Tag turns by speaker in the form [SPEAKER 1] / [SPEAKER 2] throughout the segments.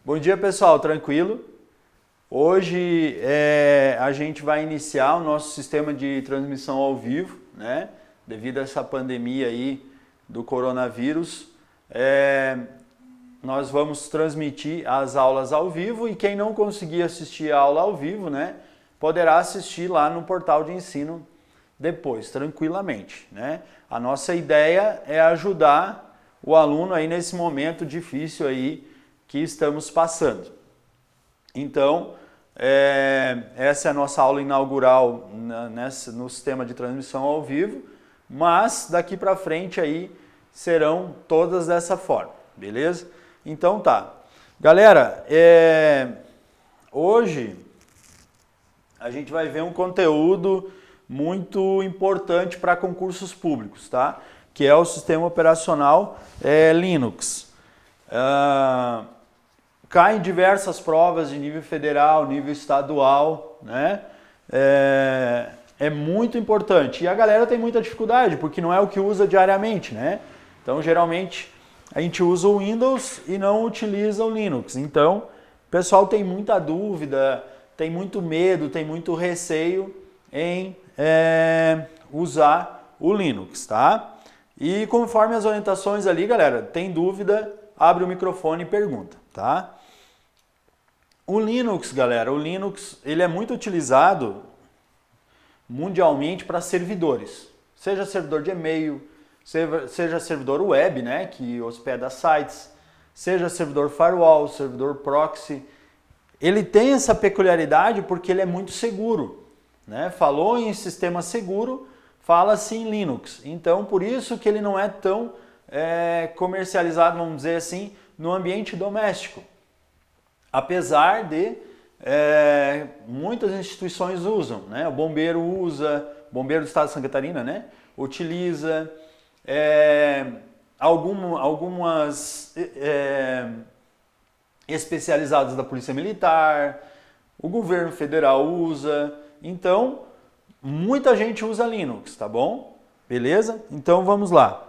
[SPEAKER 1] Bom dia, pessoal, tranquilo? Hoje a gente vai iniciar o nosso sistema de transmissão ao vivo, né? Devido a essa pandemia aí do coronavírus, nós vamos transmitir as aulas ao vivo e quem não conseguir assistir a aula ao vivo, né, poderá assistir lá no portal de ensino depois, tranquilamente, né? A nossa ideia é ajudar o aluno aí nesse momento difícil aí que estamos passando. Então, essa é a nossa aula inaugural no sistema de transmissão ao vivo, mas daqui para frente aí serão todas dessa forma, beleza? Então tá. Galera, hoje a gente vai ver um conteúdo muito importante para concursos públicos, tá? Que é o sistema operacional Linux. Cai em diversas provas de nível federal, nível estadual, né? É muito importante. E a galera tem muita dificuldade, porque não é o que usa diariamente, né? Então, geralmente, a gente usa o Windows e não utiliza o Linux. Então, o pessoal tem muita dúvida, tem muito medo, tem muito receio em usar o Linux, tá? E conforme as orientações ali, galera, tem dúvida, abre o microfone e pergunta, tá? O Linux, galera, ele é muito utilizado mundialmente para servidores. Seja servidor de e-mail, seja servidor web, né, que hospeda sites, seja servidor firewall, servidor proxy. Ele tem essa peculiaridade porque ele é muito seguro, né? Falou em sistema seguro, fala-se em Linux. Então, por isso que ele não é tão comercializado, vamos dizer assim, no ambiente doméstico. Apesar de muitas instituições usam, né? O bombeiro usa, o bombeiro do estado de Santa Catarina, né? Utiliza, algumas especializadas da Polícia Militar, o governo federal usa, então muita gente usa Linux, tá bom? Beleza? Então vamos lá.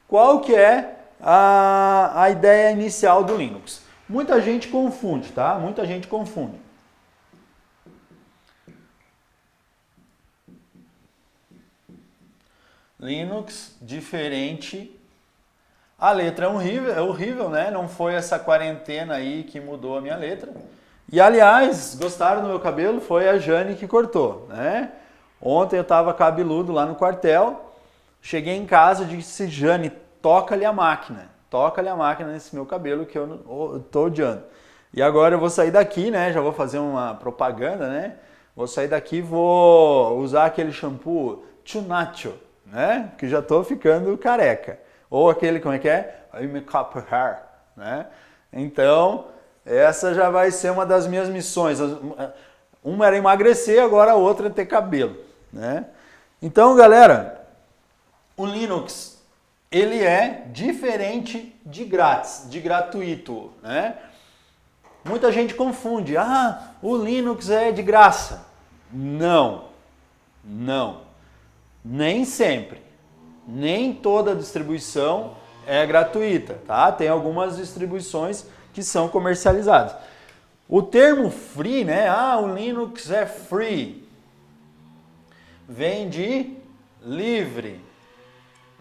[SPEAKER 1] Qual que é a ideia inicial do Linux? Muita gente confunde, tá? Muita gente confunde. Linux, diferente. A letra é horrível, né? Não foi essa quarentena aí que mudou a minha letra. E, aliás, gostaram do meu cabelo? Foi a Jane que cortou, né? Ontem eu tava cabeludo lá no quartel. Cheguei em casa e disse, Jane, toca-lhe a máquina. Toca-lhe a máquina nesse meu cabelo que eu tô odiando. E agora eu vou sair daqui, né? Já vou fazer uma propaganda, né? Vou sair daqui e vou usar aquele shampoo Chunacho, né? Que já tô ficando careca. Ou aquele, como é que é? Make-up hair, né? Então, essa já vai ser uma das minhas missões. Uma era emagrecer, agora a outra é ter cabelo, né? Então, galera, o Linux, ele é diferente de grátis, de gratuito, né? Muita gente confunde, o Linux é de graça. Não, nem sempre. Nem toda distribuição é gratuita, tá? Tem algumas distribuições que são comercializadas. O termo free, né? O Linux é free. Vem de livre,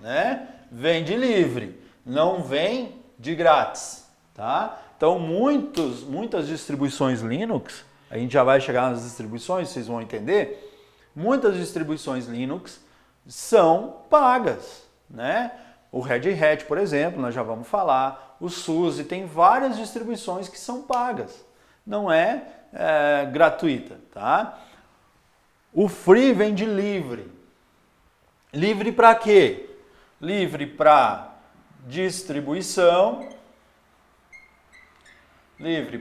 [SPEAKER 1] né? Vem de livre, não vem de grátis, tá? Então, muitas distribuições Linux, a gente já vai chegar nas distribuições, vocês vão entender, muitas distribuições Linux são pagas, né? O Red Hat, por exemplo, nós já vamos falar, o SUSE, tem várias distribuições que são pagas, não é gratuita, tá? O free vem de livre. Livre para quê? Livre para distribuição, livre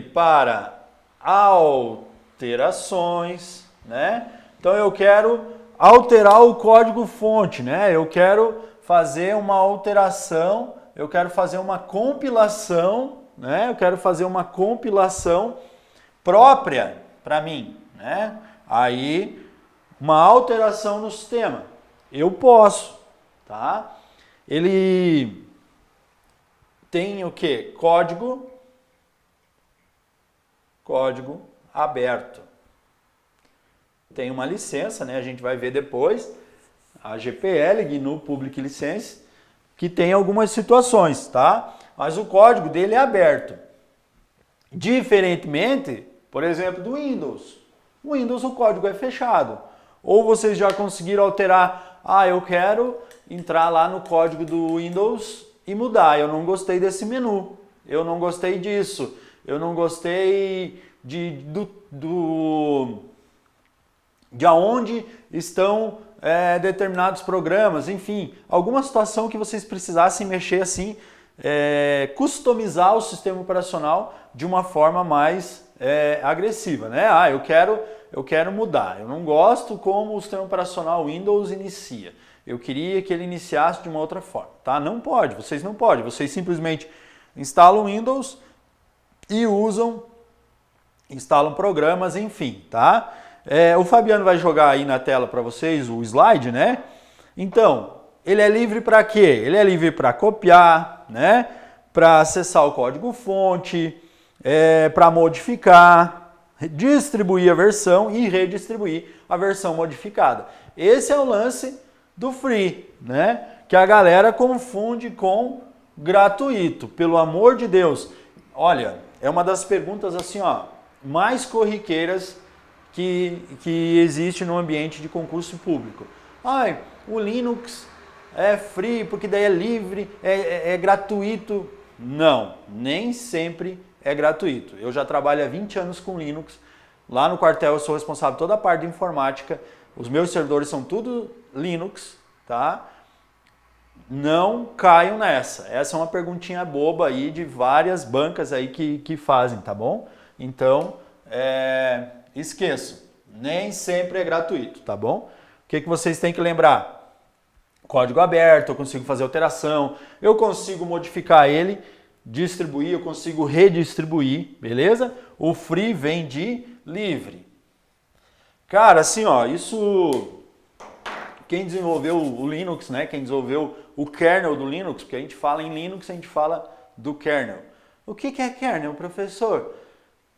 [SPEAKER 1] para alterações, né? Então eu quero alterar o código fonte, né? Eu quero fazer uma alteração, eu quero fazer uma compilação, né? Eu quero fazer uma compilação própria para mim, né? Aí uma alteração no sistema. Eu posso, tá? Ele tem o quê? Código aberto. Tem uma licença, né? A gente vai ver depois, a GPL, GNU Public License, que tem algumas situações, tá? Mas o código dele é aberto. Diferentemente, por exemplo, do Windows. O Windows, o código é fechado. Ou vocês já conseguiram alterar, eu quero entrar lá no código do Windows e mudar. Eu não gostei desse menu, eu não gostei disso, eu não gostei de aonde estão determinados programas, enfim, alguma situação que vocês precisassem mexer assim, customizar o sistema operacional de uma forma mais agressiva, né? Eu quero mudar, eu não gosto como o sistema operacional Windows inicia. Eu queria que ele iniciasse de uma outra forma, tá? Não pode, vocês não podem, vocês simplesmente instalam o Windows e instalam programas, enfim, tá? O Fabiano vai jogar aí na tela para vocês o slide, né? Então, ele é livre para quê? Ele é livre para copiar, né? Para acessar o código-fonte, para modificar, distribuir a versão e redistribuir a versão modificada. Esse é o lance do free, né? Que a galera confunde com gratuito. Pelo amor de Deus. Olha, é uma das perguntas assim, mais corriqueiras que existe no ambiente de concurso público. O Linux é free porque daí é livre, é gratuito. Não, nem sempre é gratuito. Eu já trabalho há 20 anos com Linux. Lá no quartel eu sou responsável por toda a parte de informática. Os meus servidores são tudo Linux, tá? Não caiam nessa. Essa é uma perguntinha boba aí de várias bancas aí que fazem, tá bom? Então, esqueçam. Nem sempre é gratuito, tá bom? O que vocês têm que lembrar? Código aberto, eu consigo fazer alteração, eu consigo modificar ele, distribuir, eu consigo redistribuir, beleza? O free vem de livre. Cara, assim, isso... Quem desenvolveu o Linux, né? Quem desenvolveu o kernel do Linux, porque a gente fala em Linux, a gente fala do kernel. O que é kernel, professor?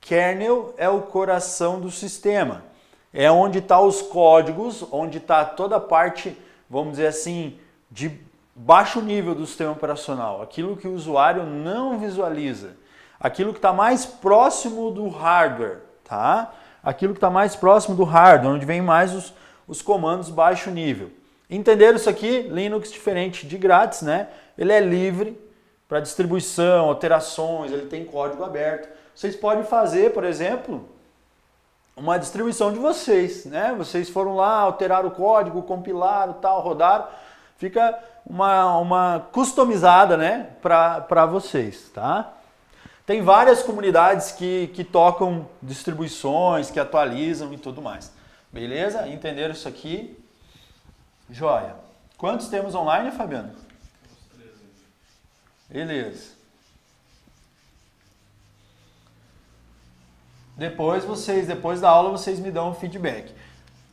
[SPEAKER 1] Kernel é o coração do sistema. É onde estão os códigos, onde está toda a parte, vamos dizer assim, de baixo nível do sistema operacional. Aquilo que o usuário não visualiza. Aquilo que está mais próximo do hardware, tá? Aquilo que está mais próximo do hardware, onde vem mais os comandos baixo nível. Entenderam isso aqui? Linux, diferente de grátis, né? Ele é livre para distribuição, alterações, ele tem código aberto. Vocês podem fazer, por exemplo, uma distribuição de vocês, né? Vocês foram lá, alteraram o código, compilaram, tal, rodaram. Fica uma customizada, né? Para vocês, tá? Tem várias comunidades que tocam distribuições, que atualizam e tudo mais. Beleza? Entenderam isso aqui? Joia. Quantos temos online, Fabiano? Beleza. Depois da aula, vocês me dão um feedback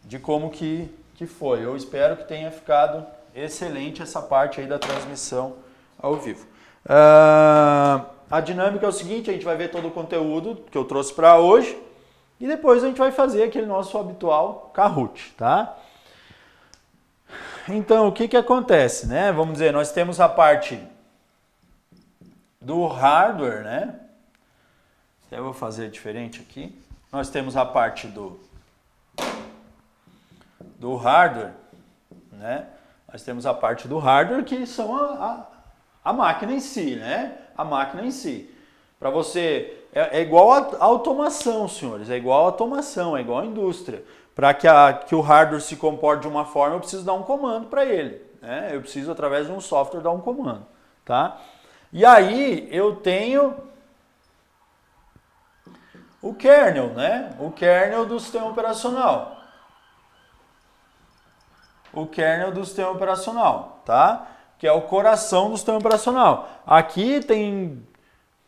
[SPEAKER 1] de como que foi. Eu espero que tenha ficado excelente essa parte aí da transmissão ao vivo. A dinâmica é o seguinte, a gente vai ver todo o conteúdo que eu trouxe para hoje e depois a gente vai fazer aquele nosso habitual Kahoot, tá? Então, o que acontece, né? Vamos dizer, nós temos a parte do hardware, né? Eu vou fazer diferente aqui. Nós temos a parte do hardware, né? Nós temos a parte do hardware que são a máquina em si, né? A máquina em si. Para você, é igual a automação, senhores, é igual a automação, é igual a indústria. Para que o hardware se comporte de uma forma, eu preciso dar um comando para ele, né? Eu preciso, através de um software, dar um comando, tá? E aí, eu tenho o kernel, né? O kernel do sistema operacional. O kernel do sistema operacional, tá? Que é o coração do sistema operacional. Aqui tem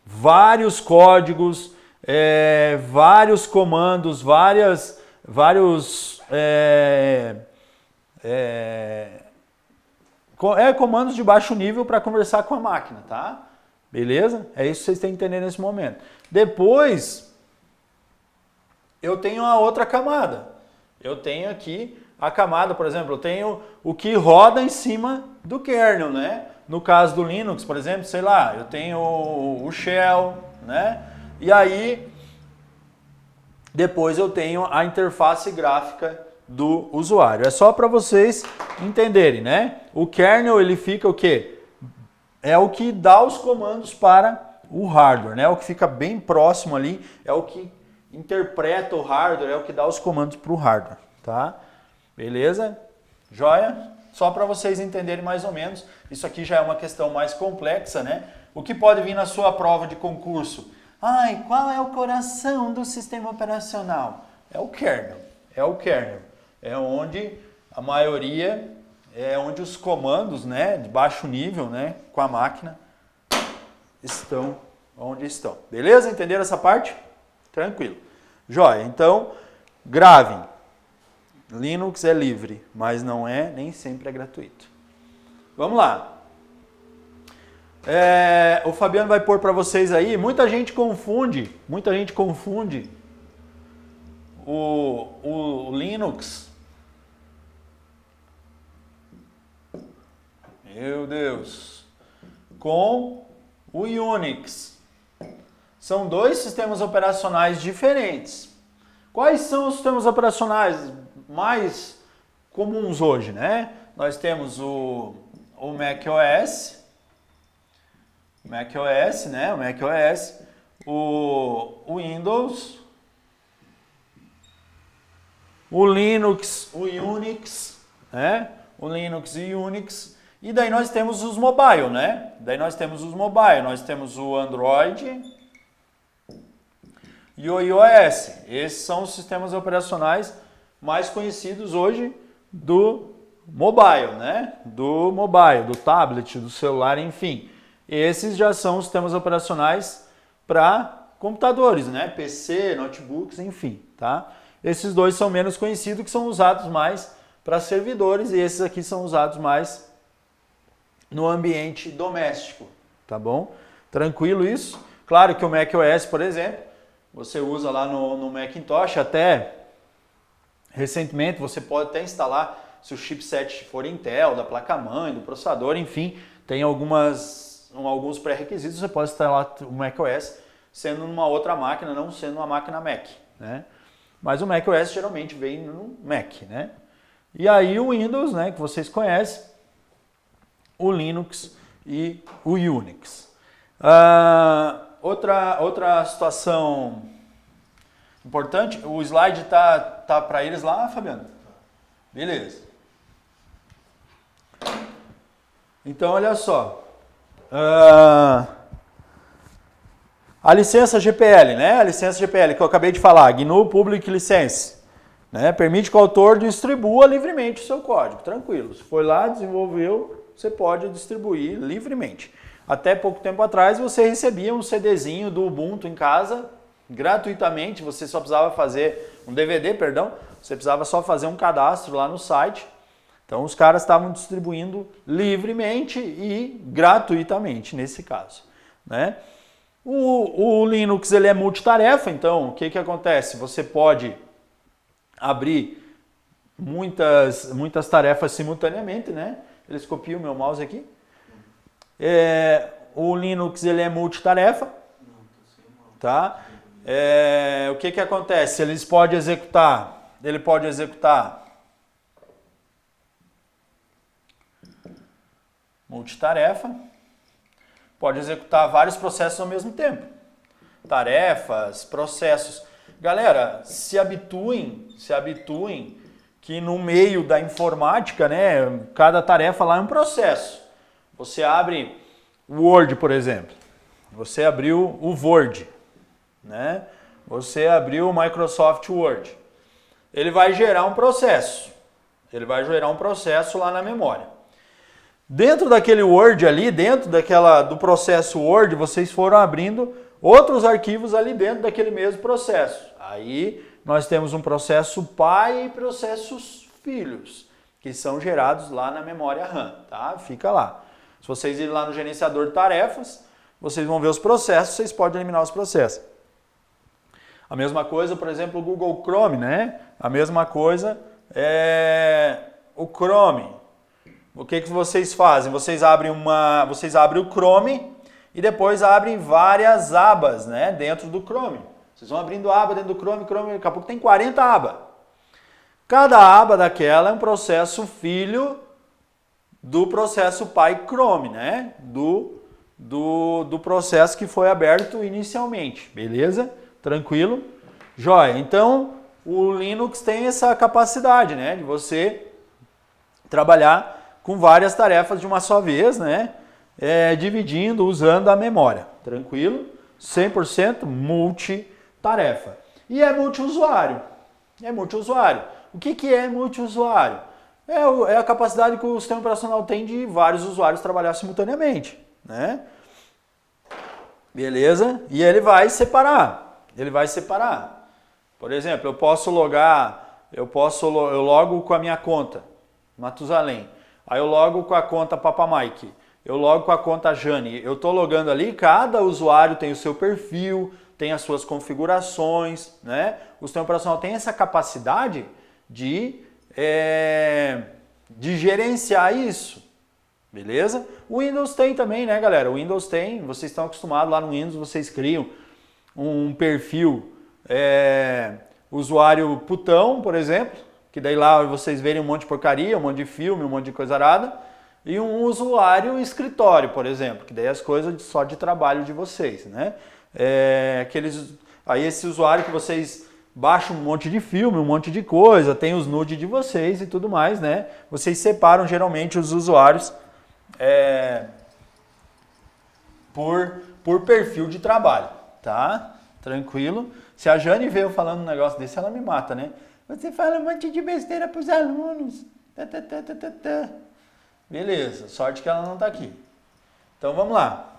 [SPEAKER 1] vários códigos, vários comandos, vários comandos de baixo nível para conversar com a máquina, tá? Beleza? É isso que vocês têm que entender nesse momento. Depois, eu tenho a outra camada. Eu tenho aqui a camada, por exemplo, eu tenho o que roda em cima do kernel, né? No caso do Linux, por exemplo, sei lá, eu tenho o Shell, né? E aí, depois eu tenho a interface gráfica do usuário. É só para vocês entenderem, né? O kernel, ele fica o quê? É o que dá os comandos para o hardware, né? O que fica bem próximo ali, é o que interpreta o hardware, é o que dá os comandos para o hardware, tá? Beleza? Joia? Só para vocês entenderem mais ou menos, isso aqui já é uma questão mais complexa, né? O que pode vir na sua prova de concurso? Ai, qual é o coração do sistema operacional? É o kernel, é o kernel. É onde a maioria, é onde os comandos, né, de baixo nível, né, com a máquina, estão onde estão. Beleza? Entenderam essa parte? Tranquilo. Joia, então, gravem. Linux é livre, mas não é, nem sempre é gratuito. Vamos lá. O Fabiano vai pôr para vocês aí, muita gente confunde o Linux. Meu Deus. Com o Unix. São dois sistemas operacionais diferentes. Quais são os sistemas operacionais mais comuns hoje, né? Nós temos o macOS, né? O macOS, o Windows, o Linux, o Unix, né? O Linux e Unix. E daí nós temos os mobile, né? Nós temos o Android e o iOS. Esses são os sistemas operacionais mais conhecidos hoje do mobile, né? Do mobile, do tablet, do celular, enfim. Esses já são os sistemas operacionais para computadores, né? PC, notebooks, enfim, tá? Esses dois são menos conhecidos, que são usados mais para servidores, e esses aqui são usados mais no ambiente doméstico, tá bom? Tranquilo isso? Claro que o macOS, por exemplo, você usa lá no Macintosh, até recentemente você pode até instalar, se o chipset for Intel, da placa-mãe, do processador, enfim, tem alguns pré-requisitos, você pode instalar o macOS sendo numa outra máquina, não sendo uma máquina Mac, né? Mas o macOS geralmente vem no Mac, né? E aí o Windows, né, que vocês conhecem, o Linux e o Unix. Outra situação importante, o slide tá para eles lá, Fabiano? Beleza. Então, olha só. A licença GPL, né? A licença GPL que eu acabei de falar, GNU Public License, né? Permite que o autor distribua livremente o seu código, tranquilo. Se foi lá, desenvolveu, você pode distribuir livremente. Até pouco tempo atrás você recebia um CDzinho do Ubuntu em casa, gratuitamente, você só precisava fazer um DVD, perdão, você precisava só fazer um cadastro lá no site. Então os caras estavam distribuindo livremente e gratuitamente nesse caso, né? O Linux ele é multitarefa, então o que acontece? Você pode abrir muitas tarefas simultaneamente, né? Eles copiam o meu mouse aqui. O Linux ele é multitarefa, tá? O que acontece? Ele pode executar multitarefa, pode executar vários processos ao mesmo tempo. Tarefas, processos. Galera, se habituem que no meio da informática, né, cada tarefa lá é um processo. Você abre o Word, por exemplo. Você abriu o Word, né? Você abriu o Microsoft Word. Ele vai gerar um processo. Ele vai gerar um processo lá na memória. Dentro daquele Word ali, dentro do processo Word, vocês foram abrindo outros arquivos ali dentro daquele mesmo processo. Aí nós temos um processo pai e processos filhos, que são gerados lá na memória RAM, tá? Fica lá. Se vocês irem lá no gerenciador de tarefas, vocês vão ver os processos, vocês podem eliminar os processos. A mesma coisa, por exemplo, o Google Chrome, né? A mesma coisa é o Chrome. O que vocês fazem? Vocês abrem o Chrome e depois abrem várias abas, né, dentro do Chrome. Vocês vão abrindo aba dentro do Chrome, daqui a pouco tem 40 abas. Cada aba daquela é um processo filho do processo pai Chrome, né? Do processo que foi aberto inicialmente, beleza? Tranquilo? Joia. Então, o Linux tem essa capacidade, né, de você trabalhar com várias tarefas de uma só vez, né? Dividindo, usando a memória. Tranquilo? 100% multitarefa. E é multiusuário. É multiusuário. O que é multiusuário? É a capacidade que o sistema operacional tem de vários usuários trabalhar simultaneamente, né? Beleza? E ele vai separar. Por exemplo, eu logo com a minha conta, Matusalém. Aí eu logo com a conta Papa Mike. Eu logo com a conta Jane. Eu estou logando ali, cada usuário tem o seu perfil, tem as suas configurações, né? O sistema operacional tem essa capacidade de gerenciar isso, beleza? O Windows tem também, né, galera? O Windows tem, vocês estão acostumados lá no Windows, vocês criam um perfil usuário putão, por exemplo, que daí lá vocês verem um monte de porcaria, um monte de filme, um monte de coisa arada, e um usuário escritório, por exemplo, que daí é as coisas só de trabalho de vocês, né? Aí esse usuário que vocês baixam um monte de filme, um monte de coisa, tem os nudes de vocês e tudo mais, né? Vocês separam geralmente os usuários por perfil de trabalho, tá? Tranquilo? Se a Jane veio falando um negócio desse, ela me mata, né? Você fala um monte de besteira para os alunos. Beleza, sorte que ela não está aqui. Então vamos lá.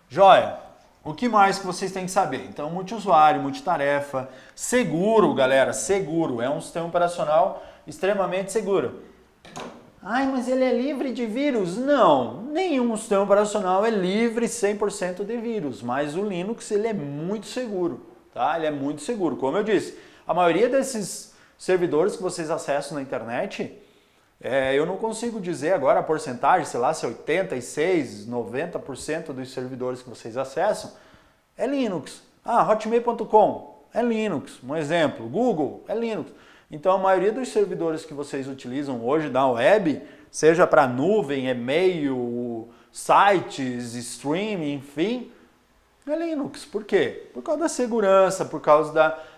[SPEAKER 1] Joia. O que mais que vocês têm que saber? Então, multiusuário, multitarefa, seguro, galera, seguro. É um sistema operacional extremamente seguro. Ai, mas ele é livre de vírus? Não, nenhum sistema operacional é livre 100% de vírus, mas o Linux ele é muito seguro, tá? Ele é muito seguro. Como eu disse, a maioria desses servidores que vocês acessam na internet, eu não consigo dizer agora a porcentagem, sei lá, se é 86%, 90% dos servidores que vocês acessam é Linux. Hotmail.com é Linux, um exemplo. Google é Linux. Então a maioria dos servidores que vocês utilizam hoje da web, seja para nuvem, e-mail, sites, streaming, enfim, é Linux. Por quê? Por causa da segurança, por causa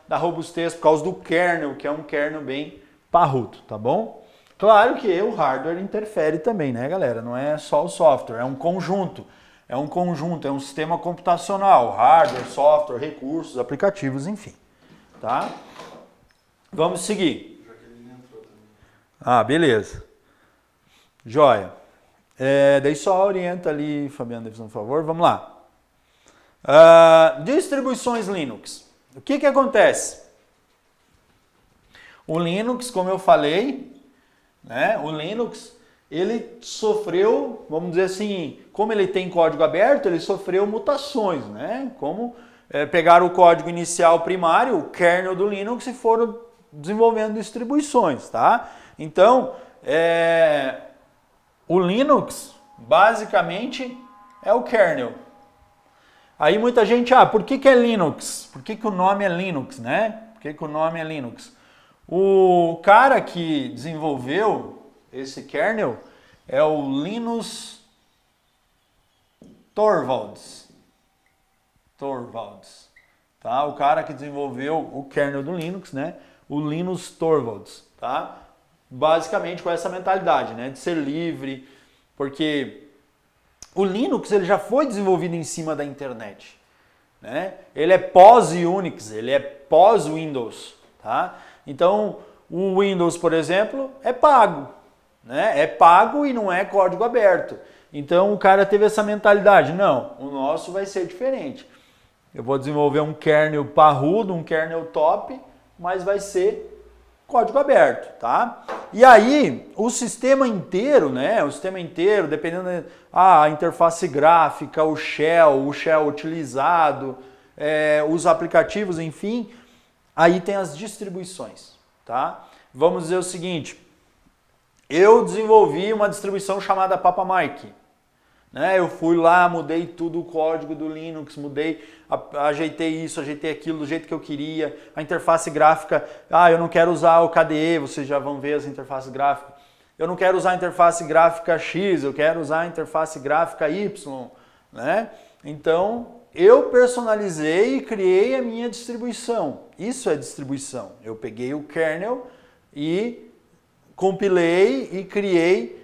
[SPEAKER 1] da robustez, por causa do kernel, que é um kernel bem parrudo, tá bom? Claro que o hardware interfere também, né, galera? Não é só o software, é um conjunto. É um sistema computacional, hardware, software, recursos, aplicativos, enfim. Tá? Vamos seguir. Beleza. Joia. Daí só orienta ali, Fabiano, por favor. Vamos lá. Distribuições Linux. O que acontece? O Linux, como eu falei, né, o Linux, ele sofreu, vamos dizer assim, como ele tem código aberto, ele sofreu mutações, né? Como pegaram o código inicial primário, o kernel do Linux, e foram desenvolvendo distribuições, tá? Então, o Linux, basicamente, é o kernel. Aí muita gente, por que é Linux? Por que o nome é Linux, né? Por que o nome é Linux? O cara que desenvolveu esse kernel é o Linus Torvalds. Tá? O cara que desenvolveu o kernel do Linux, né? O Linus Torvalds, tá? Basicamente com essa mentalidade, né? De ser livre, porque o Linux ele já foi desenvolvido em cima da internet, né? Ele é pós-Unix, ele é pós-Windows, tá? Então, o Windows, por exemplo, é pago, né? É pago e não é código aberto. Então, o cara teve essa mentalidade. Não, o nosso vai ser diferente. Eu vou desenvolver um kernel parrudo, um kernel top, mas vai ser código aberto, tá? E aí, o sistema inteiro, né? O sistema inteiro, dependendo a interface gráfica, o shell utilizado, os aplicativos, enfim, aí tem as distribuições, tá? Vamos dizer o seguinte, eu desenvolvi uma distribuição chamada Papamike, né? Eu fui lá, mudei tudo o código do Linux, ajeitei isso, ajeitei aquilo do jeito que eu queria, a interface gráfica, eu não quero usar o KDE, vocês já vão ver as interfaces gráficas, eu não quero usar a interface gráfica X, eu quero usar a interface gráfica Y, né? Então, eu personalizei e criei a minha distribuição, isso é distribuição, eu peguei o kernel e compilei e criei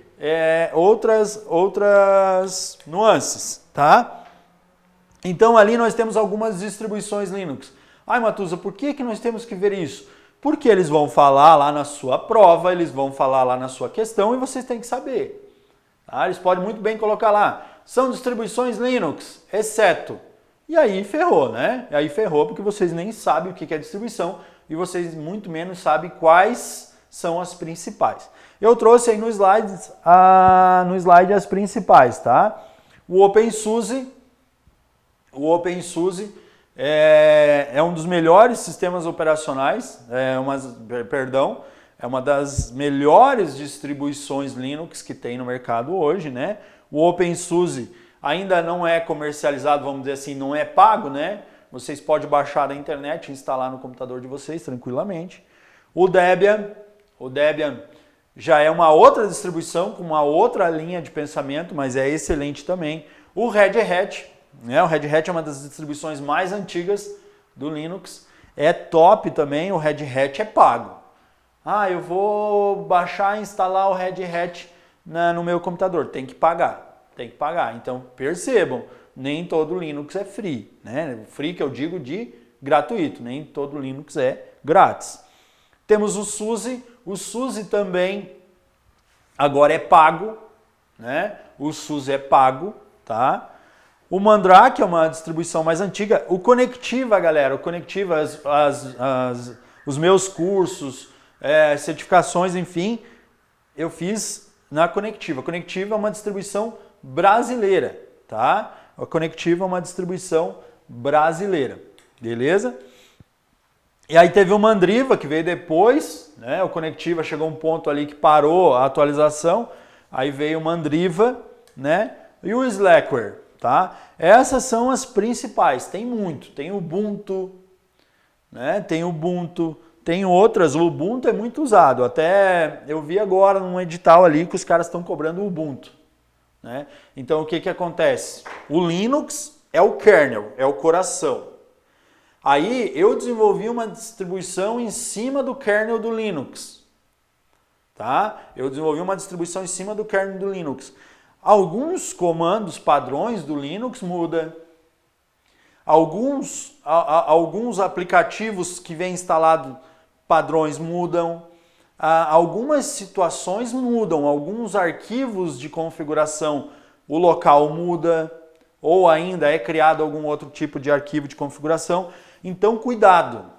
[SPEAKER 1] outras nuances, tá? Então ali nós temos algumas distribuições Linux. Ai, Matuza, por que nós temos que ver isso? Porque eles vão falar lá na sua prova, eles vão falar lá na sua questão e vocês têm que saber. Tá? Eles podem muito bem colocar lá, são distribuições Linux, exceto. E aí ferrou, né? E aí ferrou porque vocês nem sabem o que é distribuição e vocês muito menos sabem quais são as principais. Eu trouxe aí no slide as principais, tá? O OpenSUSE é um dos melhores sistemas operacionais, é uma das melhores distribuições Linux que tem no mercado hoje, né? O OpenSUSE ainda não é comercializado, vamos dizer assim, não é pago, né? Vocês podem baixar da internet e instalar no computador de vocês tranquilamente. O Debian já é uma outra distribuição com uma outra linha de pensamento, mas é excelente também. O Red Hat, né? O Red Hat é uma das distribuições mais antigas do Linux, é top também, o Red Hat é pago. Eu vou baixar e instalar o Red Hat no meu computador, tem que pagar. Então percebam, nem todo Linux é free, né? Free que eu digo de gratuito, nem todo Linux é grátis. Temos o SUSE também agora é pago, né? O SUSE é pago, tá? O Mandrake é uma distribuição mais antiga. O Conectiva, galera, os meus cursos, certificações, enfim, eu fiz na Conectiva. A Conectiva é uma distribuição brasileira, tá? A Conectiva é uma distribuição brasileira, beleza? E aí teve o Mandriva, que veio depois, né? O Conectiva chegou a um ponto ali que parou a atualização, aí veio o Mandriva, né? E o Slackware, tá? Essas são as principais, tem muito, tem o Ubuntu, né? Tem outras, o Ubuntu é muito usado, até eu vi agora num edital ali que os caras estão cobrando o Ubuntu, né? Então o que acontece? O Linux é o kernel, é o coração. Aí eu desenvolvi uma distribuição em cima do kernel do Linux, tá? Eu desenvolvi uma distribuição em cima do kernel do Linux. Alguns comandos padrões do Linux mudam. Alguns aplicativos que vêm instalados padrões mudam. Algumas situações mudam. Alguns arquivos de configuração, o local muda. Ou ainda é criado algum outro tipo de arquivo de configuração. Então, cuidado.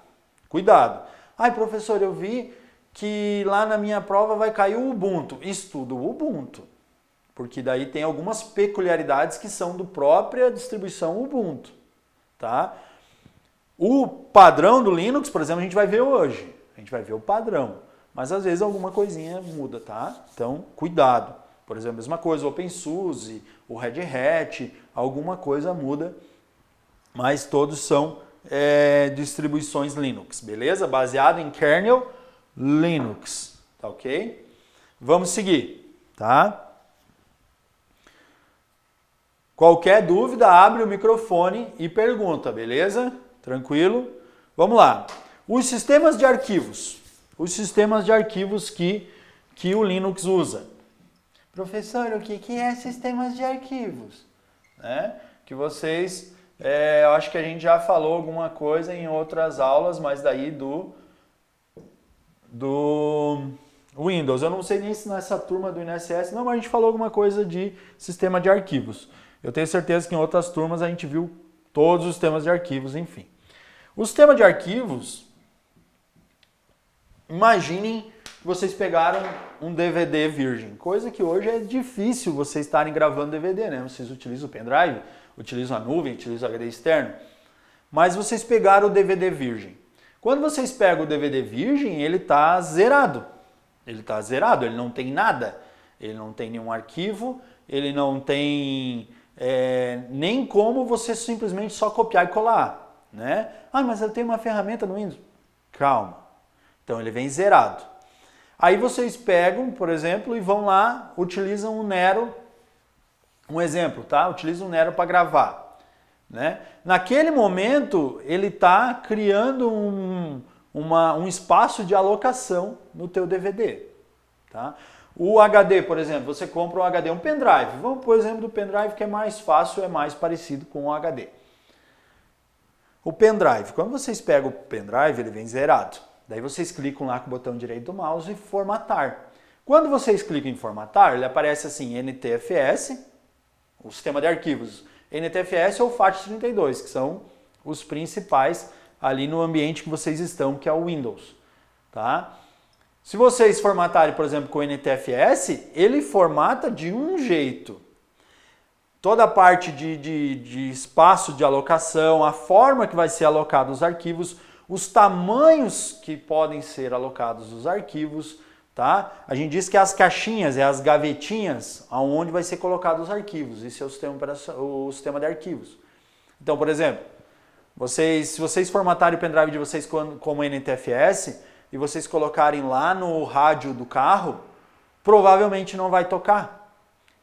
[SPEAKER 1] Ai, professor, eu vi que lá na minha prova vai cair o Ubuntu. Estuda o Ubuntu. Porque daí tem algumas peculiaridades que são do própria distribuição Ubuntu. Tá? O padrão do Linux, por exemplo, a gente vai ver hoje. A gente vai ver o padrão. Mas às vezes alguma coisinha muda, tá? Então, cuidado. Por exemplo, a mesma coisa, o OpenSUSE, o Red Hat, alguma coisa muda. Mas todos são distribuições Linux, beleza? Baseado em kernel Linux, tá ok? Vamos seguir, tá? Qualquer dúvida, abre o microfone e pergunta, beleza? Tranquilo? Vamos lá. Os sistemas de arquivos. Os sistemas de arquivos que o Linux usa. Professor, o que é sistemas de arquivos? Que vocês... eu acho que a gente já falou alguma coisa em outras aulas, mas daí do Windows. Eu não sei nem se nessa turma do INSS, não, mas a gente falou alguma coisa de sistema de arquivos. Eu tenho certeza que em outras turmas a gente viu todos os sistemas de arquivos, enfim. O sistema de arquivos, Imaginem que vocês pegaram um DVD virgem, coisa que hoje é difícil vocês estarem gravando DVD, né? Vocês utilizam o pendrive, utilizam a nuvem, utilizam o HD externo, mas vocês pegaram o DVD virgem. Quando vocês pegam o DVD virgem, ele está zerado. Ele está zerado, ele não tem nada. Ele não tem nenhum arquivo, ele não tem nem como você simplesmente só copiar e colar, né? Ah, mas eu tenho uma ferramenta no Windows. Calma. Então ele vem zerado. Aí vocês pegam, por exemplo, e vão lá, utilizam o Nero, um exemplo, tá? Utilizam o Nero para gravar. Né? Naquele momento, ele está criando um espaço de alocação no teu DVD. Tá? O HD, por exemplo, você compra um HD, um pendrive. Vamos, por exemplo, do pendrive que é mais fácil, é mais parecido com o HD. O pendrive, quando vocês pegam o pendrive, ele vem zerado. Daí vocês clicam lá com o botão direito do mouse e formatar. Quando vocês clicam em formatar, ele aparece assim, NTFS, o sistema de arquivos, NTFS ou FAT32, que são os principais ali no ambiente que vocês estão, que é o Windows. Tá? Se vocês formatarem, por exemplo, com o NTFS, ele formata de um jeito. Toda a parte de espaço de alocação, a forma que vai ser alocado os arquivos, os tamanhos que podem ser alocados os arquivos, tá? A gente diz que as caixinhas, as gavetinhas, aonde vai ser colocado os arquivos. Esse é o sistema de arquivos. Então, por exemplo, se vocês formatarem o pendrive de vocês como NTFS e vocês colocarem lá no rádio do carro, provavelmente não vai tocar.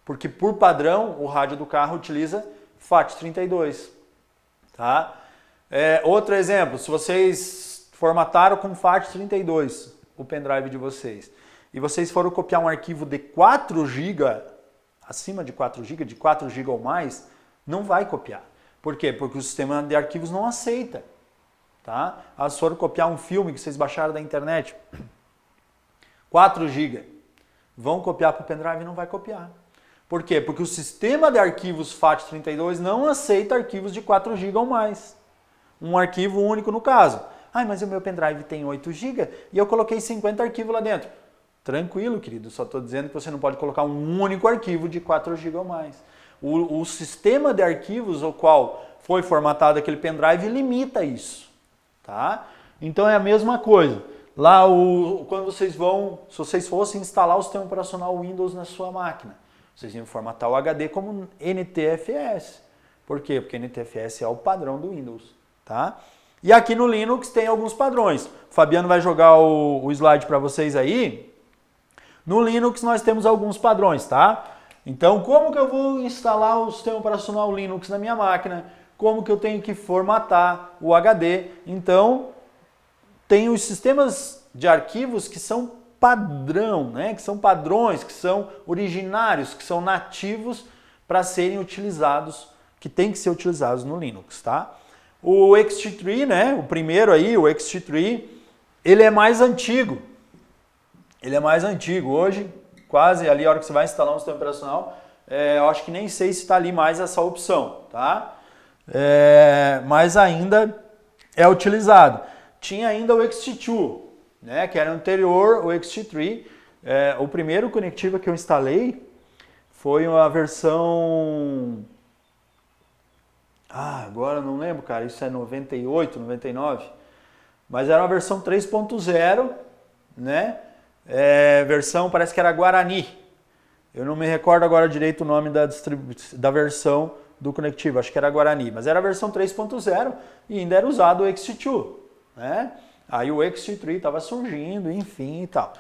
[SPEAKER 1] Porque, por padrão, o rádio do carro utiliza FAT32. Tá? Outro exemplo, se vocês formataram com FAT32 o pendrive de vocês e vocês foram copiar um arquivo de 4 GB, acima de 4 GB, de 4 GB ou mais, não vai copiar. Por quê? Porque o sistema de arquivos não aceita. Tá? Se foram copiar um filme que vocês baixaram da internet, 4 GB, vão copiar para o pendrive e não vai copiar. Por quê? Porque o sistema de arquivos FAT32 não aceita arquivos de 4 GB ou mais. Um arquivo único no caso. Ah, mas o meu pendrive tem 8 GB e eu coloquei 50 arquivos lá dentro. Tranquilo, querido, só estou dizendo que você não pode colocar um único arquivo de 4 GB ou mais. O sistema de arquivos, o qual foi formatado aquele pendrive, limita isso. Tá? Então é a mesma coisa. Lá, quando vocês se vocês fossem instalar o sistema operacional Windows na sua máquina, vocês iam formatar o HD como NTFS. Por quê? Porque NTFS é o padrão do Windows. Tá? E aqui no Linux tem alguns padrões. O Fabiano vai jogar o slide para vocês aí. No Linux nós temos alguns padrões, tá? Então, como que eu vou instalar o sistema operacional Linux na minha máquina? Como que eu tenho que formatar o HD? Então, tem os sistemas de arquivos que são padrão, né? Que são padrões, que são originários, que são nativos para serem utilizados, que tem que ser utilizados no Linux, tá? O ext3, né? O primeiro aí, o ext3, ele é mais antigo. Ele é mais antigo. Hoje, quase ali a hora que você vai instalar um sistema operacional, eu acho que nem sei se está ali mais essa opção, tá? Mas ainda é utilizado. Tinha ainda o ext2, né? Que era anterior ao ext3. O primeiro Conectiva que eu instalei foi uma versão... agora não lembro, cara, isso é 98, 99, mas era uma versão 3.0, né? Versão, parece que era Guarani. Eu não me recordo agora direito o nome da versão do Conectiva, acho que era Guarani, mas era a versão 3.0 e ainda era usado o ext2, né? Aí o ext3 estava surgindo, enfim e tal.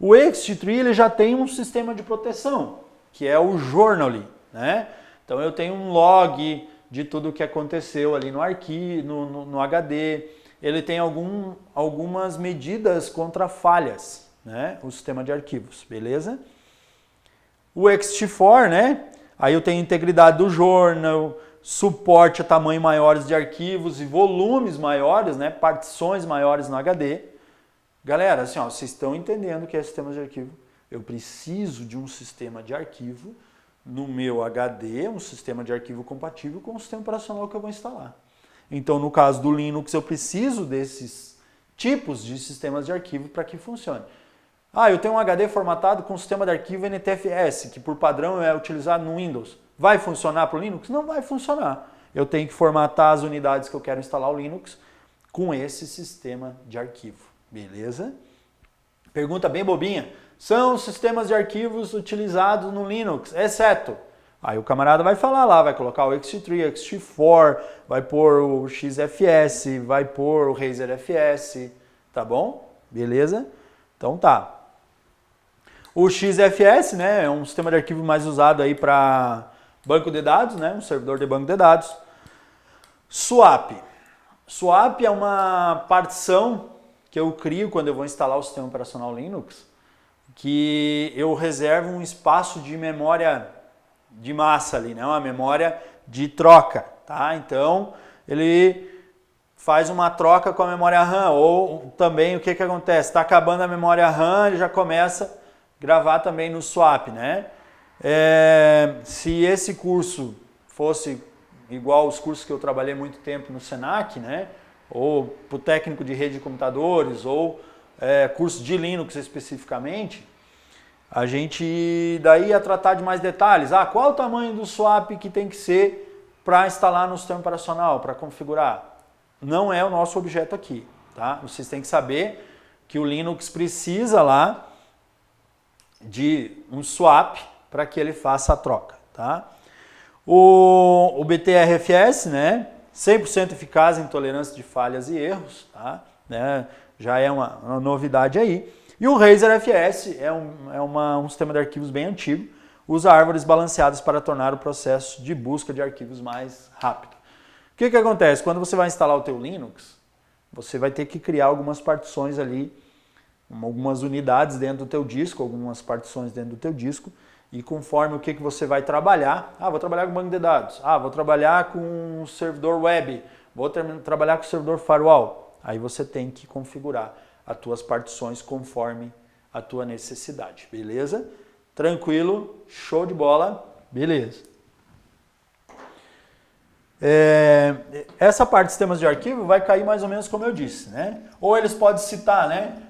[SPEAKER 1] O ext3 ele já tem um sistema de proteção, que é o Journaly, né? Então eu tenho um log de tudo o que aconteceu ali no arquivo, no HD. Ele tem algumas medidas contra falhas, né? O sistema de arquivos, beleza? O ext4, né? Aí eu tenho integridade do journal, suporte a tamanho maiores de arquivos e volumes maiores, né? Partições maiores no HD. Galera, assim, ó, vocês estão entendendo o que é sistema de arquivo? Eu preciso de um sistema de arquivo no meu HD, um sistema de arquivo compatível com o sistema operacional que eu vou instalar. Então, no caso do Linux, eu preciso tipos de sistemas de arquivo para que funcione. Ah, eu tenho um HD formatado com sistema de arquivo NTFS, que por padrão é utilizado no Windows. Vai funcionar para o Linux? Não vai funcionar. Eu tenho que formatar as unidades que eu quero instalar o Linux com esse sistema de arquivo. Beleza? Pergunta bem bobinha. São os sistemas de arquivos utilizados no Linux, exceto. Aí o camarada vai falar lá, vai colocar o ext3, ext4, vai pôr o XFS, vai pôr o RazerFS, tá bom? Beleza? Então tá. O XFS, né, é um sistema de arquivo mais usado aí para banco de dados, né, um servidor de banco de dados. Swap. Swap é uma partição que eu crio quando eu vou instalar o sistema operacional Linux, que eu reservo um espaço de memória de massa ali, né, uma memória de troca, tá? Então, ele faz uma troca com a memória RAM, ou também o que acontece? Está acabando a memória RAM, ele já começa a gravar também no swap, né? Se esse curso fosse igual os cursos que eu trabalhei muito tempo no Senac, né? Ou para o técnico de rede de computadores, ou curso de Linux especificamente, a gente daí ia tratar de mais detalhes. Ah, qual o tamanho do swap que tem que ser para instalar no sistema operacional, para configurar? Não é o nosso objeto aqui, tá? Vocês têm que saber que o Linux precisa lá de um swap para que ele faça a troca, tá? O BTRFS, né? 100% eficaz em tolerância de falhas e erros, tá? Né? Já é uma novidade aí. E o RazerFS é um sistema de arquivos bem antigo, usa árvores balanceadas para tornar o processo de busca de arquivos mais rápido. O que acontece? Quando você vai instalar o teu Linux, você vai ter que criar algumas partições ali, algumas unidades dentro do teu disco, algumas partições dentro do teu disco, e conforme o que você vai trabalhar, vou trabalhar com banco de dados, vou trabalhar com um servidor web, vou trabalhar com servidor firewall, aí você tem que configurar as tuas partições conforme a tua necessidade, beleza? Tranquilo, show de bola, beleza. Essa parte de sistemas de arquivo vai cair mais ou menos como eu disse, né? Ou eles podem citar, né?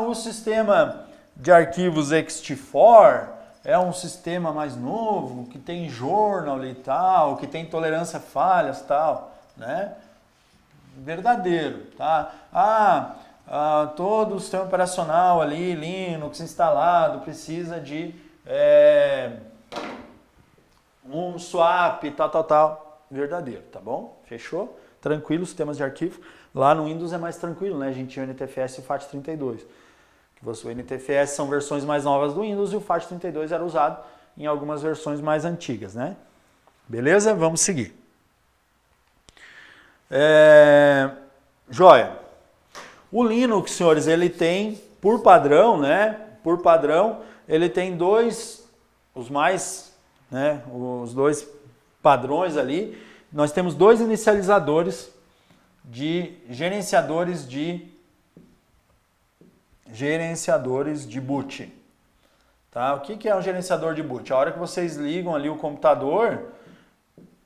[SPEAKER 1] O sistema de arquivos ext4 é um sistema mais novo, que tem journal e tal, que tem tolerância a falhas e tal, né? Verdadeiro, tá? Todo o sistema operacional ali, Linux instalado, precisa de um swap, tal. Verdadeiro, tá bom? Fechou? Tranquilo, sistemas de arquivo. Lá no Windows é mais tranquilo, né? A gente tinha o NTFS e o FAT32. O NTFS são versões mais novas do Windows e o FAT32 era usado em algumas versões mais antigas, né? Beleza? Vamos seguir. Joia. O Linux, senhores, ele tem, por padrão, né? Por padrão, ele tem dois padrões ali. Nós temos dois inicializadores de gerenciadores de boot. Tá? O que é um gerenciador de boot? A hora que vocês ligam ali o computador,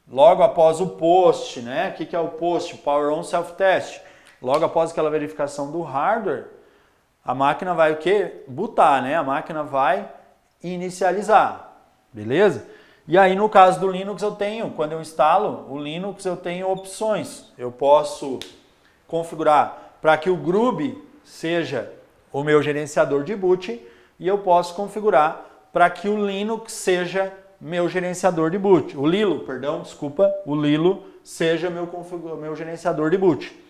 [SPEAKER 1] logo após o post, né? O que é o post? Power on self-test. Logo após aquela verificação do hardware, a máquina vai o quê? Bootar, né? A máquina vai inicializar. Beleza? E aí, no caso do Linux, quando eu instalo o Linux, eu tenho opções. Eu posso configurar para que o Grub seja o meu gerenciador de boot e eu posso configurar para que o Linux seja meu gerenciador de boot. O Lilo seja meu gerenciador de boot.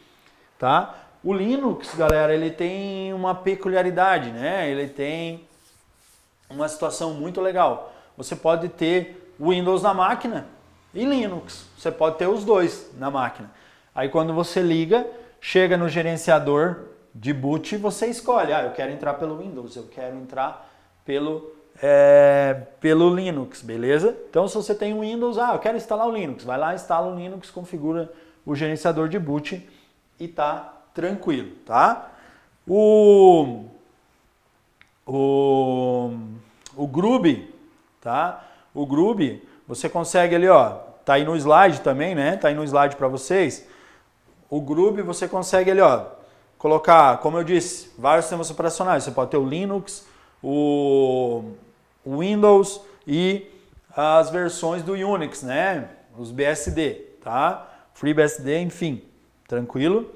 [SPEAKER 1] Tá? O Linux, galera, ele tem uma peculiaridade, né? Ele tem uma situação muito legal. Você pode ter Windows na máquina e Linux. Você pode ter os dois na máquina. Aí quando você liga, chega no gerenciador de boot e você escolhe. Eu quero entrar pelo Windows, eu quero entrar pelo Linux, beleza? Então se você tem um Windows, eu quero instalar o Linux. Vai lá, instala o Linux, configura o gerenciador de boot e tá tranquilo, tá? O Grub, tá? O Grub, você consegue ali, tá aí no slide também, né? Tá aí no slide para vocês. O Grub, você consegue ali, colocar, como eu disse, vários sistemas operacionais. Você pode ter o Linux, o Windows e as versões do Unix, né? Os BSD, tá? FreeBSD, enfim, tranquilo?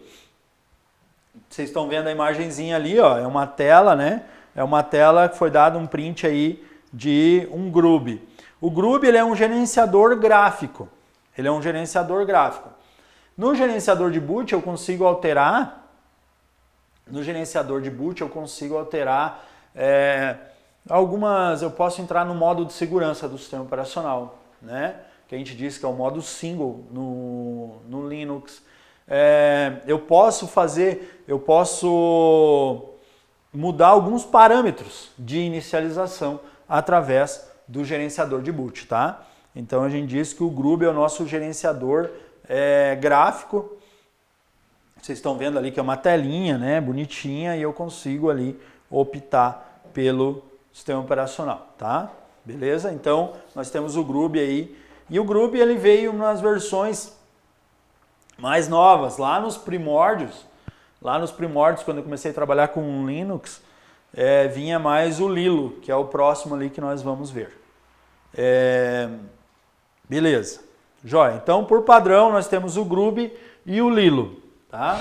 [SPEAKER 1] Vocês estão vendo a imagenzinha ali, ó, é uma tela, né? É uma tela que foi dado um print aí de um GRUB. O GRUB, ele é um gerenciador gráfico. Ele é um gerenciador gráfico. No gerenciador de boot eu consigo alterar, algumas, eu posso entrar no modo de segurança do sistema operacional, né? Que a gente diz que é o modo single no Linux. Eu posso mudar alguns parâmetros de inicialização através do gerenciador de boot, tá? Então a gente diz que o GRUB é o nosso gerenciador gráfico. Vocês estão vendo ali que é uma telinha, né, bonitinha, e eu consigo ali optar pelo sistema operacional, tá? Beleza? Então nós temos o GRUB aí, e o GRUB ele veio nas versões mais novas, lá nos primórdios, quando eu comecei a trabalhar com Linux, vinha mais o Lilo, que é o próximo ali que nós vamos ver. Beleza. Joia. Então, por padrão, nós temos o GRUB e o Lilo, tá?